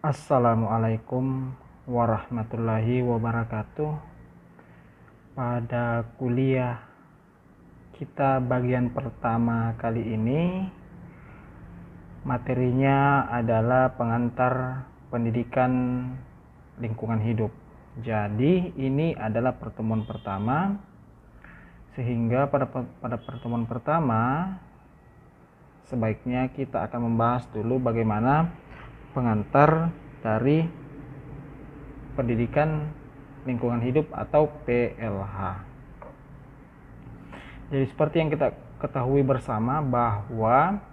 Assalamualaikum warahmatullahi wabarakatuh. Pada kuliah kita bagian pertama kali ini, materinya adalah pengantar pendidikan lingkungan hidup. Jadi ini adalah pertemuan pertama, sehingga pada pertemuan pertama sebaiknya kita akan membahas dulu bagaimana pengantar dari pendidikan lingkungan hidup atau PLH. Jadi seperti yang kita ketahui bersama bahwa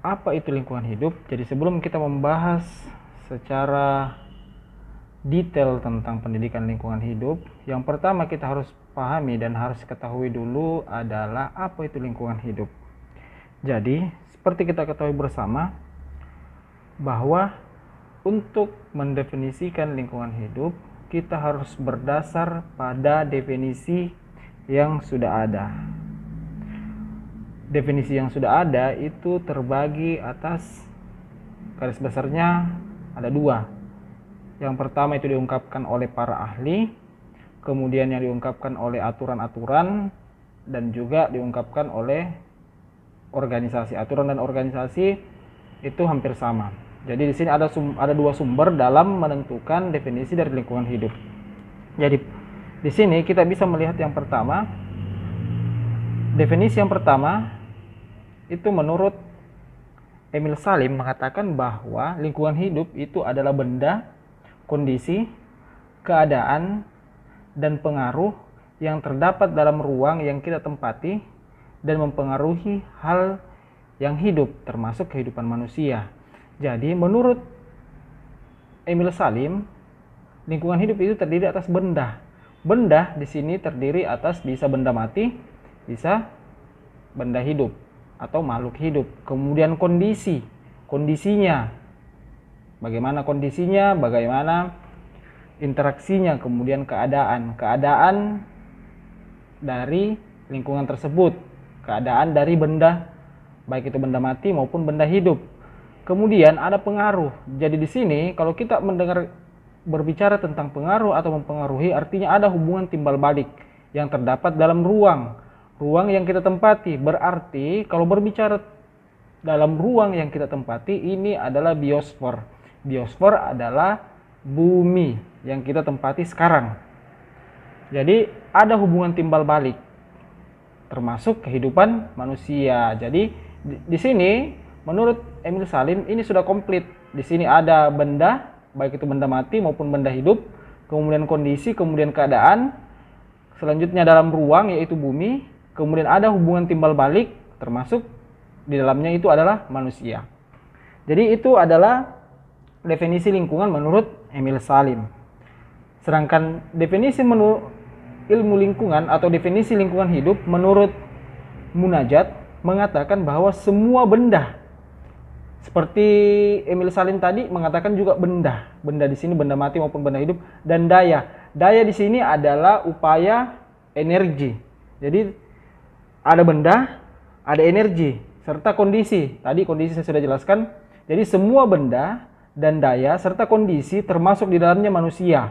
apa itu lingkungan hidup. Jadi sebelum kita membahas secara detail tentang pendidikan lingkungan hidup, yang pertama kita harus pahami dan harus ketahui dulu adalah apa itu lingkungan hidup. Jadi seperti kita ketahui bersama bahwa untuk mendefinisikan lingkungan hidup, kita harus berdasar pada definisi yang sudah ada. Definisi yang sudah ada itu terbagi atas garis besarnya ada dua. Yang pertama itu diungkapkan oleh para ahli, kemudian yang diungkapkan oleh aturan-aturan, dan juga diungkapkan oleh organisasi. Aturan dan organisasi itu hampir sama. Jadi di sini ada dua sumber dalam menentukan definisi dari lingkungan hidup. Jadi di sini kita bisa melihat yang pertama, definisi yang pertama itu menurut Emil Salim mengatakan bahwa lingkungan hidup itu adalah benda, kondisi, keadaan, dan pengaruh yang terdapat dalam ruang yang kita tempati dan mempengaruhi hal yang hidup, termasuk kehidupan manusia. Jadi menurut Emil Salim, lingkungan hidup itu terdiri atas benda. Benda di sini terdiri atas bisa benda mati, bisa benda hidup atau makhluk hidup. Kemudian kondisinya. Bagaimana kondisinya, bagaimana interaksinya, kemudian keadaan dari lingkungan tersebut, keadaan dari benda, baik itu benda mati maupun benda hidup. Kemudian ada pengaruh. Jadi di sini kalau kita berbicara tentang pengaruh atau mempengaruhi, artinya ada hubungan timbal balik yang terdapat dalam ruang yang kita tempati. Berarti kalau berbicara dalam ruang yang kita tempati, ini adalah biosfer. Biosfer adalah bumi yang kita tempati sekarang. Jadi ada hubungan timbal balik termasuk kehidupan manusia. Jadi di sini menurut Emil Salim ini sudah komplit. Di sini ada benda, baik itu benda mati maupun benda hidup, kemudian kondisi, kemudian keadaan, selanjutnya dalam ruang yaitu bumi, kemudian ada hubungan timbal balik termasuk di dalamnya itu adalah manusia. Jadi itu adalah definisi lingkungan menurut Emil Salim. Sedangkan definisi menurut ilmu lingkungan atau definisi lingkungan hidup menurut Munajat mengatakan bahwa semua benda, seperti Emil Salim tadi mengatakan juga benda di sini benda mati maupun benda hidup, dan daya di sini adalah upaya energi. Jadi ada benda, ada energi, serta kondisi. Tadi kondisi saya sudah jelaskan. Jadi semua benda dan daya serta kondisi termasuk di dalamnya manusia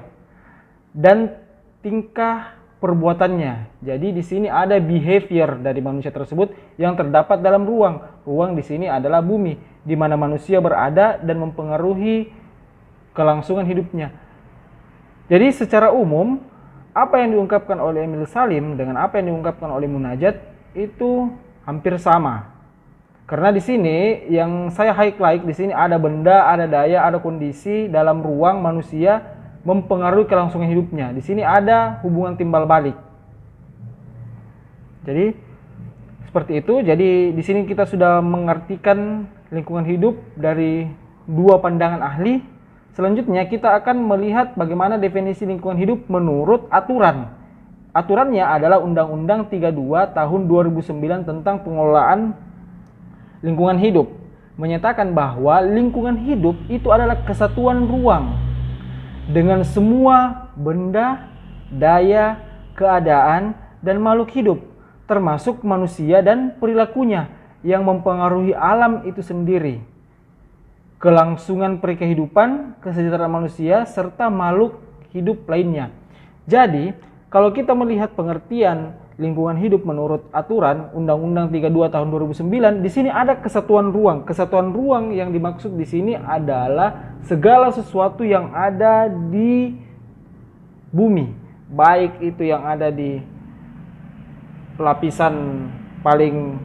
dan tingkah perbuatannya. Jadi di sini ada behavior dari manusia tersebut yang terdapat dalam ruang. Ruang di sini adalah bumi di mana manusia berada dan mempengaruhi kelangsungan hidupnya. Jadi secara umum apa yang diungkapkan oleh Emil Salim dengan apa yang diungkapkan oleh Munajat itu hampir sama. Karena di sini yang saya highlight di sini ada benda, ada daya, ada kondisi dalam ruang manusia mempengaruhi kelangsungan hidupnya. Di sini ada hubungan timbal balik. Jadi seperti itu. Jadi di sini kita sudah mengartikan lingkungan hidup dari dua pandangan ahli. Selanjutnya kita akan melihat bagaimana definisi lingkungan hidup menurut aturan. Aturannya adalah Undang-Undang 32 tahun 2009 tentang pengelolaan lingkungan hidup. Menyatakan bahwa lingkungan hidup itu adalah kesatuan ruang dengan semua benda, daya, keadaan, dan makhluk hidup, termasuk manusia dan perilakunya yang mempengaruhi alam itu sendiri. kelangsungan perkehidupan, kesejahteraan manusia, serta makhluk hidup lainnya. Jadi, kalau kita melihat pengertian lingkungan hidup menurut aturan Undang-Undang 32 tahun 2009, di sini ada kesatuan ruang. Kesatuan ruang yang dimaksud di sini adalah segala sesuatu yang ada di bumi, baik itu yang ada di lapisan paling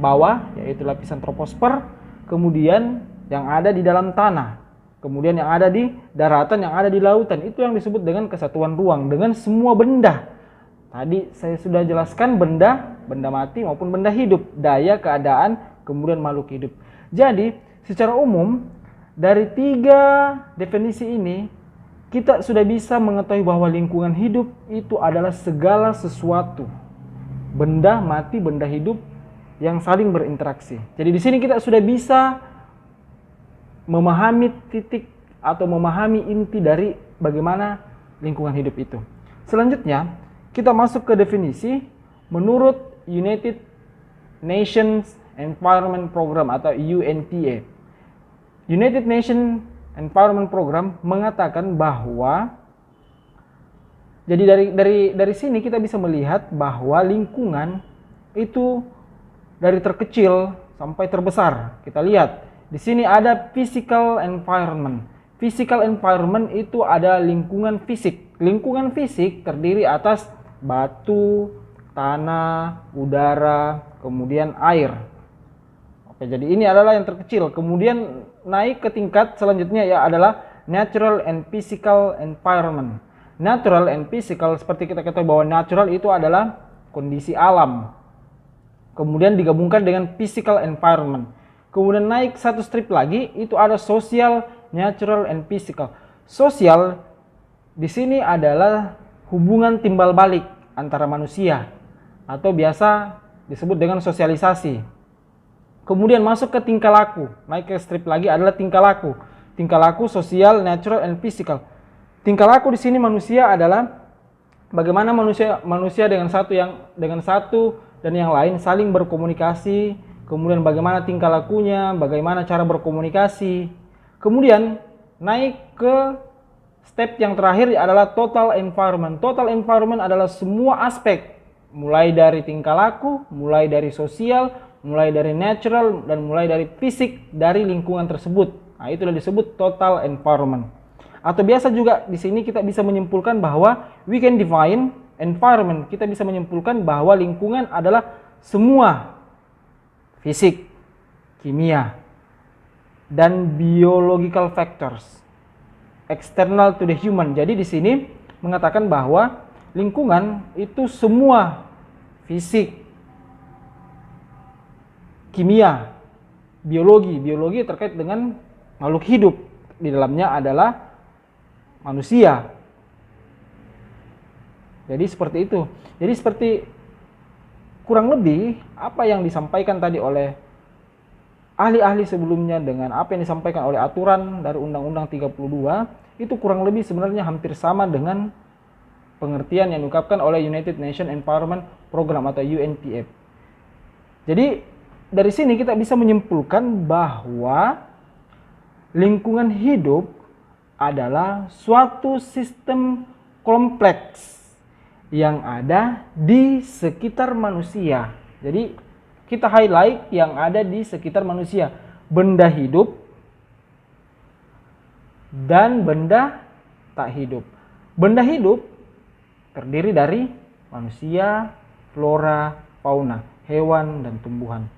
bawah, yaitu lapisan troposfer, kemudian yang ada di dalam tanah, kemudian yang ada di daratan, yang ada di lautan. Itu yang disebut dengan kesatuan ruang, dengan semua benda. Tadi saya sudah jelaskan benda mati maupun benda hidup, daya, keadaan, kemudian makhluk hidup. Jadi secara umum dari 3 definisi ini kita sudah bisa mengetahui bahwa lingkungan hidup itu adalah segala sesuatu, benda mati, benda hidup yang saling berinteraksi. Jadi di sini kita sudah bisa memahami titik atau memahami inti dari bagaimana lingkungan hidup itu. Selanjutnya kita masuk ke definisi menurut United Nations Environment Program atau UNPA. United Nations Environment Program mengatakan bahwa jadi dari sini kita bisa melihat bahwa lingkungan itu dari terkecil sampai terbesar. Kita lihat di sini ada physical environment. Physical environment itu ada lingkungan fisik. Lingkungan fisik terdiri atas batu, tanah, udara, kemudian air. Oke, jadi ini adalah yang terkecil. Kemudian naik ke tingkat selanjutnya ya adalah natural and physical environment. Natural and physical, seperti kita ketahui bahwa natural itu adalah kondisi alam. Kemudian digabungkan dengan physical environment. Kemudian naik satu strip lagi itu ada social, natural and physical. Social di sini adalah hubungan timbal balik antara manusia atau biasa disebut dengan sosialisasi. Kemudian masuk ke tingkah laku, naik ke strip lagi adalah tingkah laku. Tingkah laku sosial, natural and physical. Tingkah laku di sini manusia adalah bagaimana manusia dengan satu dan yang lain saling berkomunikasi, kemudian bagaimana tingkah lakunya, bagaimana cara berkomunikasi. Kemudian naik ke step yang terakhir adalah total environment. Total environment adalah semua aspek, mulai dari tingkah laku, mulai dari sosial, mulai dari natural, dan mulai dari fisik dari lingkungan tersebut. Nah, itulah disebut total environment. Atau biasa juga di sini kita bisa menyimpulkan bahwa we can define environment. Kita bisa menyimpulkan bahwa lingkungan adalah semua fisik, kimia, dan biological factors external to the human. Jadi di sini mengatakan bahwa lingkungan itu semua fisik, kimia, biologi terkait dengan makhluk hidup. Di dalamnya adalah manusia. Jadi seperti itu. Jadi seperti kurang lebih apa yang disampaikan tadi oleh ahli-ahli sebelumnya dengan apa yang disampaikan oleh aturan dari Undang-Undang 32 itu kurang lebih sebenarnya hampir sama dengan pengertian yang diungkapkan oleh United Nations Environment Program atau UNPF. Jadi dari sini kita bisa menyimpulkan bahwa lingkungan hidup adalah suatu sistem kompleks yang ada di sekitar manusia. Jadi kita highlight yang ada di sekitar manusia, benda hidup dan benda tak hidup. Benda hidup terdiri dari manusia, flora, fauna, hewan, dan tumbuhan.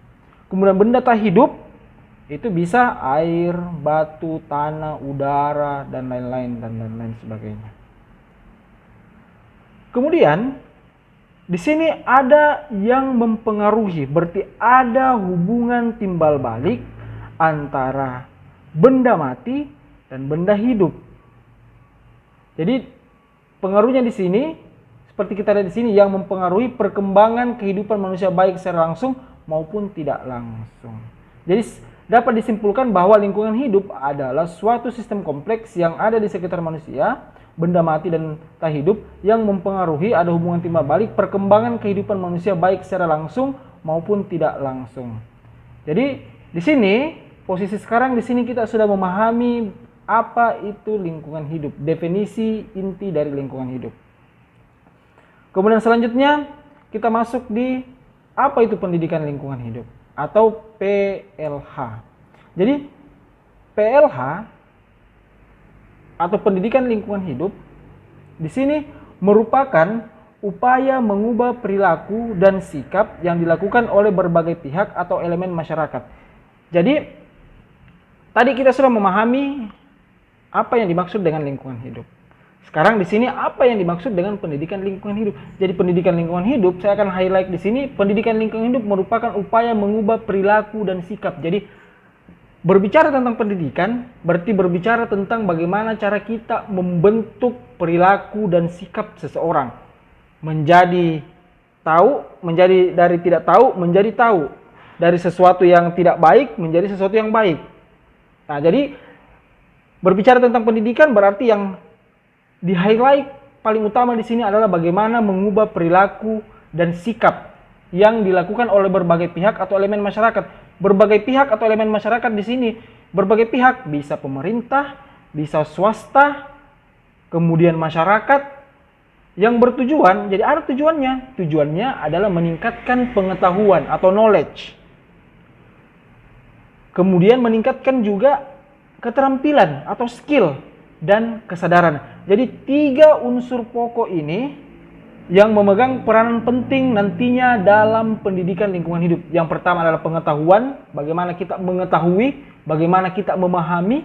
Kemudian benda tak hidup itu bisa air, batu, tanah, udara, dan lain-lain sebagainya. Kemudian di sini ada yang mempengaruhi, berarti ada hubungan timbal balik antara benda mati dan benda hidup. Jadi pengaruhnya di sini seperti kita lihat di sini yang mempengaruhi perkembangan kehidupan manusia baik secara langsung maupun tidak langsung. Jadi dapat disimpulkan bahwa lingkungan hidup adalah suatu sistem kompleks yang ada di sekitar manusia, benda mati dan tak hidup yang mempengaruhi ada hubungan timbal balik perkembangan kehidupan manusia baik secara langsung maupun tidak langsung. Jadi di sini posisi sekarang di sini kita sudah memahami apa itu lingkungan hidup, definisi inti dari lingkungan hidup. Kemudian selanjutnya kita masuk di apa itu pendidikan lingkungan hidup atau PLH. Jadi PLH atau pendidikan lingkungan hidup di sini merupakan upaya mengubah perilaku dan sikap yang dilakukan oleh berbagai pihak atau elemen masyarakat. Jadi tadi kita sudah memahami apa yang dimaksud dengan lingkungan hidup. Sekarang di sini apa yang dimaksud dengan pendidikan lingkungan hidup? Jadi pendidikan lingkungan hidup, saya akan highlight di sini, pendidikan lingkungan hidup merupakan upaya mengubah perilaku dan sikap. Jadi berbicara tentang pendidikan berarti berbicara tentang bagaimana cara kita membentuk perilaku dan sikap seseorang menjadi tahu, menjadi dari tidak tahu menjadi tahu, dari sesuatu yang tidak baik menjadi sesuatu yang baik. Nah, jadi berbicara tentang pendidikan berarti yang di highlight paling utama di sini adalah bagaimana mengubah perilaku dan sikap yang dilakukan oleh berbagai pihak atau elemen masyarakat. Berbagai pihak atau elemen masyarakat di sini, berbagai pihak bisa pemerintah, bisa swasta, kemudian masyarakat yang bertujuan, jadi ada tujuannya. Tujuannya adalah meningkatkan pengetahuan atau knowledge. Kemudian meningkatkan juga keterampilan atau skill dan kesadaran. Jadi 3 unsur pokok ini yang memegang peranan penting nantinya dalam pendidikan lingkungan hidup. Yang pertama adalah pengetahuan, bagaimana kita mengetahui, bagaimana kita memahami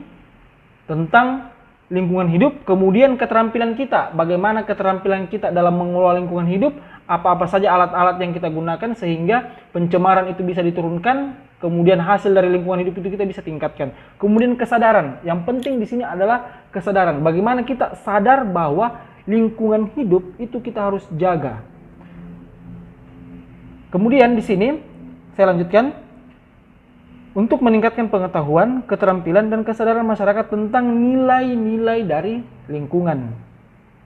tentang lingkungan hidup. Kemudian keterampilan kita, bagaimana keterampilan kita dalam mengelola lingkungan hidup, apa-apa saja alat-alat yang kita gunakan sehingga pencemaran itu bisa diturunkan. Kemudian hasil dari lingkungan hidup itu kita bisa tingkatkan. Kemudian kesadaran. Yang penting di sini adalah kesadaran. Bagaimana kita sadar bahwa lingkungan hidup itu kita harus jaga. Kemudian di sini saya lanjutkan. Untuk meningkatkan pengetahuan, keterampilan dan kesadaran masyarakat tentang nilai-nilai dari lingkungan.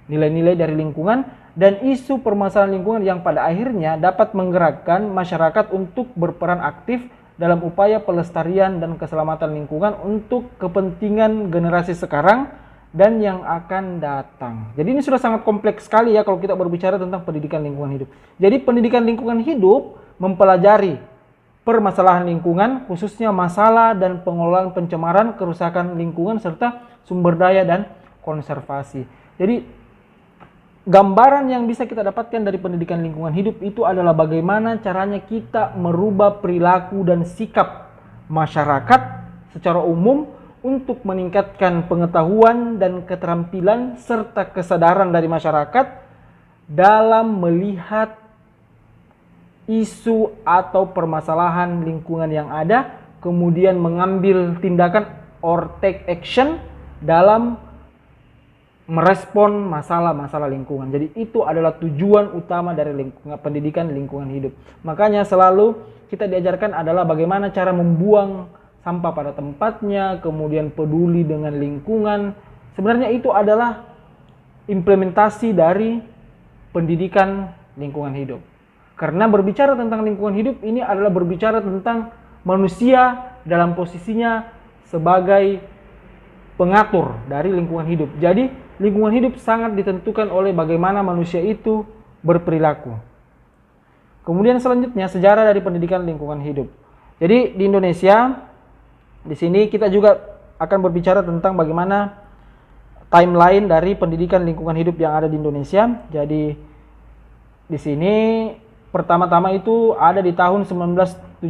Nilai-nilai dari lingkungan dan isu permasalahan lingkungan yang pada akhirnya dapat menggerakkan masyarakat untuk berperan aktif dalam upaya pelestarian dan keselamatan lingkungan untuk kepentingan generasi sekarang dan yang akan datang. Jadi ini sudah sangat kompleks sekali ya kalau kita berbicara tentang pendidikan lingkungan hidup. Jadi pendidikan lingkungan hidup mempelajari permasalahan lingkungan, khususnya masalah dan pengelolaan pencemaran, kerusakan lingkungan, serta sumber daya dan konservasi. Jadi gambaran yang bisa kita dapatkan dari pendidikan lingkungan hidup itu adalah bagaimana caranya kita merubah perilaku dan sikap masyarakat secara umum untuk meningkatkan pengetahuan dan keterampilan serta kesadaran dari masyarakat dalam melihat isu atau permasalahan lingkungan yang ada, kemudian mengambil tindakan or take action dalam merespon masalah-masalah lingkungan. Jadi itu adalah tujuan utama dari pendidikan lingkungan hidup. Makanya selalu kita diajarkan adalah bagaimana cara membuang sampah pada tempatnya, kemudian peduli dengan lingkungan. Sebenarnya itu adalah implementasi dari pendidikan lingkungan hidup. Karena berbicara tentang lingkungan hidup ini adalah berbicara tentang manusia dalam posisinya sebagai pengatur dari lingkungan hidup. Jadi lingkungan hidup sangat ditentukan oleh bagaimana manusia itu berperilaku. Kemudian selanjutnya sejarah dari pendidikan lingkungan hidup. Jadi di Indonesia, di sini kita juga akan berbicara tentang bagaimana timeline dari pendidikan lingkungan hidup yang ada di Indonesia. Jadi di sini pertama-tama itu ada di tahun 1975,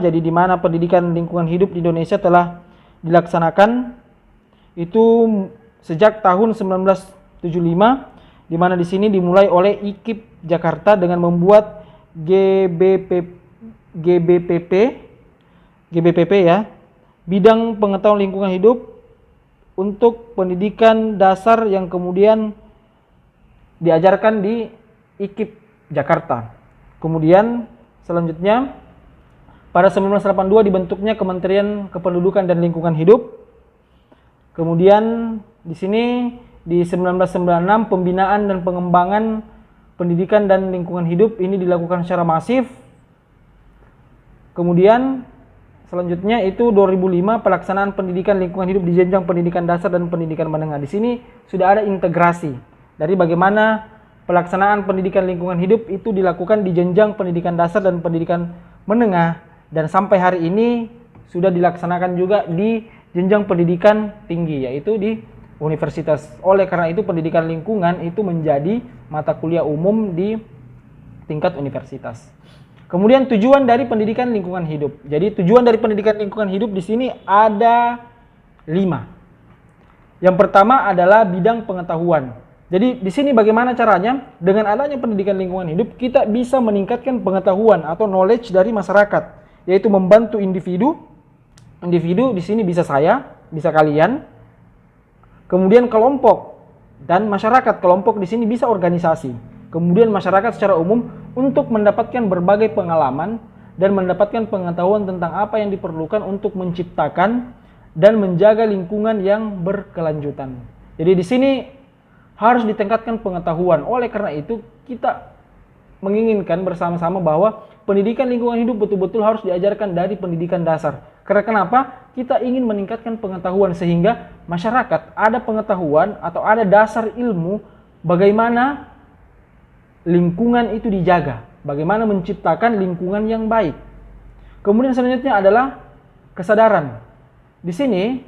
jadi di mana pendidikan lingkungan hidup di Indonesia telah dilaksanakan itu sejak tahun 1975, di mana di sini dimulai oleh IKIP Jakarta dengan membuat GBPP ya, bidang pengetahuan lingkungan hidup untuk pendidikan dasar yang kemudian diajarkan di IKIP Jakarta. Kemudian selanjutnya pada 1982 dibentuknya Kementerian Kependudukan dan Lingkungan Hidup. Kemudian di sini di 1996 pembinaan dan pengembangan pendidikan dan lingkungan hidup ini dilakukan secara masif. Kemudian selanjutnya itu 2005 pelaksanaan pendidikan lingkungan hidup di jenjang pendidikan dasar dan pendidikan menengah. Di sini sudah ada integrasi dari bagaimana pelaksanaan pendidikan lingkungan hidup itu dilakukan di jenjang pendidikan dasar dan pendidikan menengah, dan sampai hari ini sudah dilaksanakan juga di jenjang pendidikan tinggi, yaitu di universitas. Oleh karena itu pendidikan lingkungan itu menjadi mata kuliah umum di tingkat universitas. Kemudian tujuan dari pendidikan lingkungan hidup. Jadi tujuan dari pendidikan lingkungan hidup di sini ada 5. Yang pertama adalah bidang pengetahuan. Jadi di sini bagaimana caranya? Dengan adanya pendidikan lingkungan hidup kita bisa meningkatkan pengetahuan atau knowledge dari masyarakat, yaitu membantu individu. Individu di sini bisa saya, bisa kalian. Kemudian kelompok dan masyarakat. Kelompok di sini bisa organisasi. Kemudian masyarakat secara umum untuk mendapatkan berbagai pengalaman dan mendapatkan pengetahuan tentang apa yang diperlukan untuk menciptakan dan menjaga lingkungan yang berkelanjutan. Jadi di sini harus ditingkatkan pengetahuan. Oleh karena itu kita menginginkan bersama-sama bahwa pendidikan lingkungan hidup betul-betul harus diajarkan dari pendidikan dasar. Karena kenapa? Kita ingin meningkatkan pengetahuan sehingga masyarakat ada pengetahuan atau ada dasar ilmu bagaimana lingkungan itu dijaga, bagaimana menciptakan lingkungan yang baik. Kemudian selanjutnya adalah kesadaran. Di sini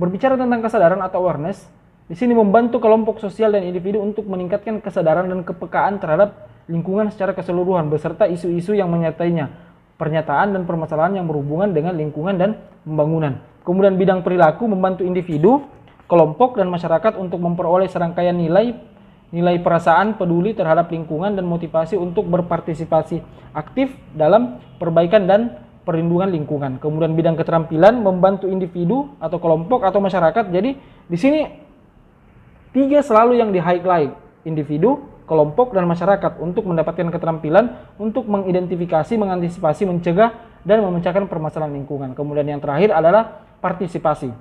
berbicara tentang kesadaran atau awareness, di sini membantu kelompok sosial dan individu untuk meningkatkan kesadaran dan kepekaan terhadap lingkungan secara keseluruhan beserta isu-isu yang menyertainya, pernyataan dan permasalahan yang berhubungan dengan lingkungan dan pembangunan. Kemudian bidang perilaku membantu individu, kelompok dan masyarakat untuk memperoleh serangkaian nilai perasaan peduli terhadap lingkungan dan motivasi untuk berpartisipasi aktif dalam perbaikan dan perlindungan lingkungan. Kemudian bidang keterampilan membantu individu atau kelompok atau masyarakat. Jadi di sini 3 selalu yang di highlight: individu, kelompok dan masyarakat untuk mendapatkan keterampilan untuk mengidentifikasi, mengantisipasi, mencegah dan memecahkan permasalahan lingkungan. Kemudian yang terakhir adalah partisipasi,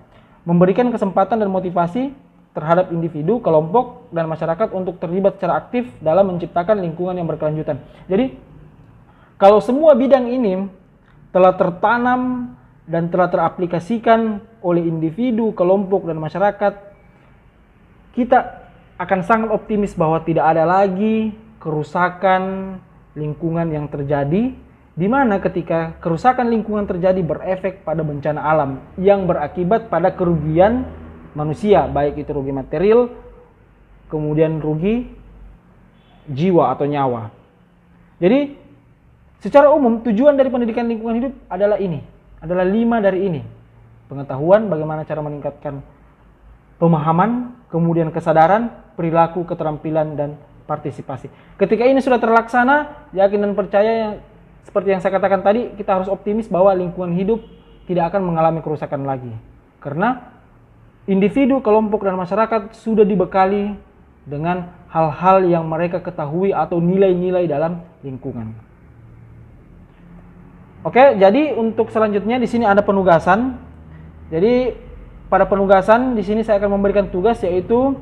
memberikan kesempatan dan motivasi terhadap individu, kelompok, dan masyarakat untuk terlibat secara aktif dalam menciptakan lingkungan yang berkelanjutan. Jadi, kalau semua bidang ini telah tertanam dan telah teraplikasikan oleh individu, kelompok, dan masyarakat, kita akan sangat optimis bahwa tidak ada lagi kerusakan lingkungan yang terjadi, di mana ketika kerusakan lingkungan terjadi berefek pada bencana alam yang berakibat pada kerugian manusia, baik itu rugi material, kemudian rugi jiwa atau nyawa. Jadi secara umum tujuan dari pendidikan lingkungan hidup adalah 5 dari ini. Pengetahuan, bagaimana cara meningkatkan pemahaman, kemudian kesadaran, perilaku, keterampilan, dan partisipasi. Ketika ini sudah terlaksana, yakin dan percaya seperti yang saya katakan tadi, kita harus optimis bahwa lingkungan hidup tidak akan mengalami kerusakan lagi. Karena individu, kelompok, dan masyarakat sudah dibekali dengan hal-hal yang mereka ketahui atau nilai-nilai dalam lingkungan. Oke, jadi untuk selanjutnya di sini ada penugasan. Jadi pada penugasan di sini saya akan memberikan tugas, yaitu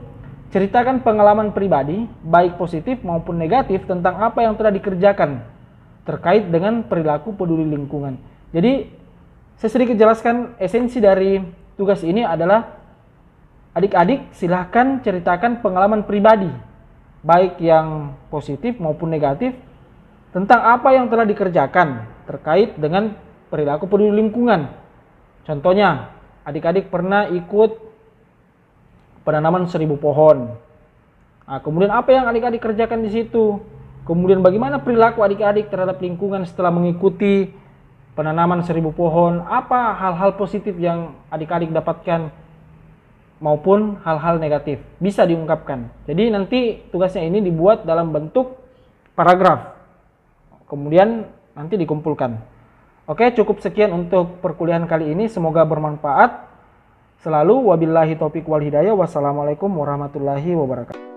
ceritakan pengalaman pribadi baik positif maupun negatif tentang apa yang telah dikerjakan terkait dengan perilaku peduli lingkungan. Jadi saya sedikit jelaskan esensi dari tugas ini adalah adik-adik silahkan ceritakan pengalaman pribadi, baik yang positif maupun negatif, tentang apa yang telah dikerjakan terkait dengan perilaku peduli lingkungan. Contohnya, adik-adik pernah ikut penanaman 1000 pohon. Nah, kemudian apa yang adik-adik kerjakan di situ? Kemudian bagaimana perilaku adik-adik terhadap lingkungan setelah mengikuti penanaman 1000 pohon? Apa hal-hal positif yang adik-adik dapatkan? Maupun hal-hal negatif bisa diungkapkan. Jadi nanti tugasnya ini dibuat dalam bentuk paragraf, kemudian nanti dikumpulkan. Oke, cukup sekian untuk perkuliahan kali ini, semoga bermanfaat selalu. Wabillahi taufiq wal hidayah. Wassalamualaikum warahmatullahi wabarakatuh.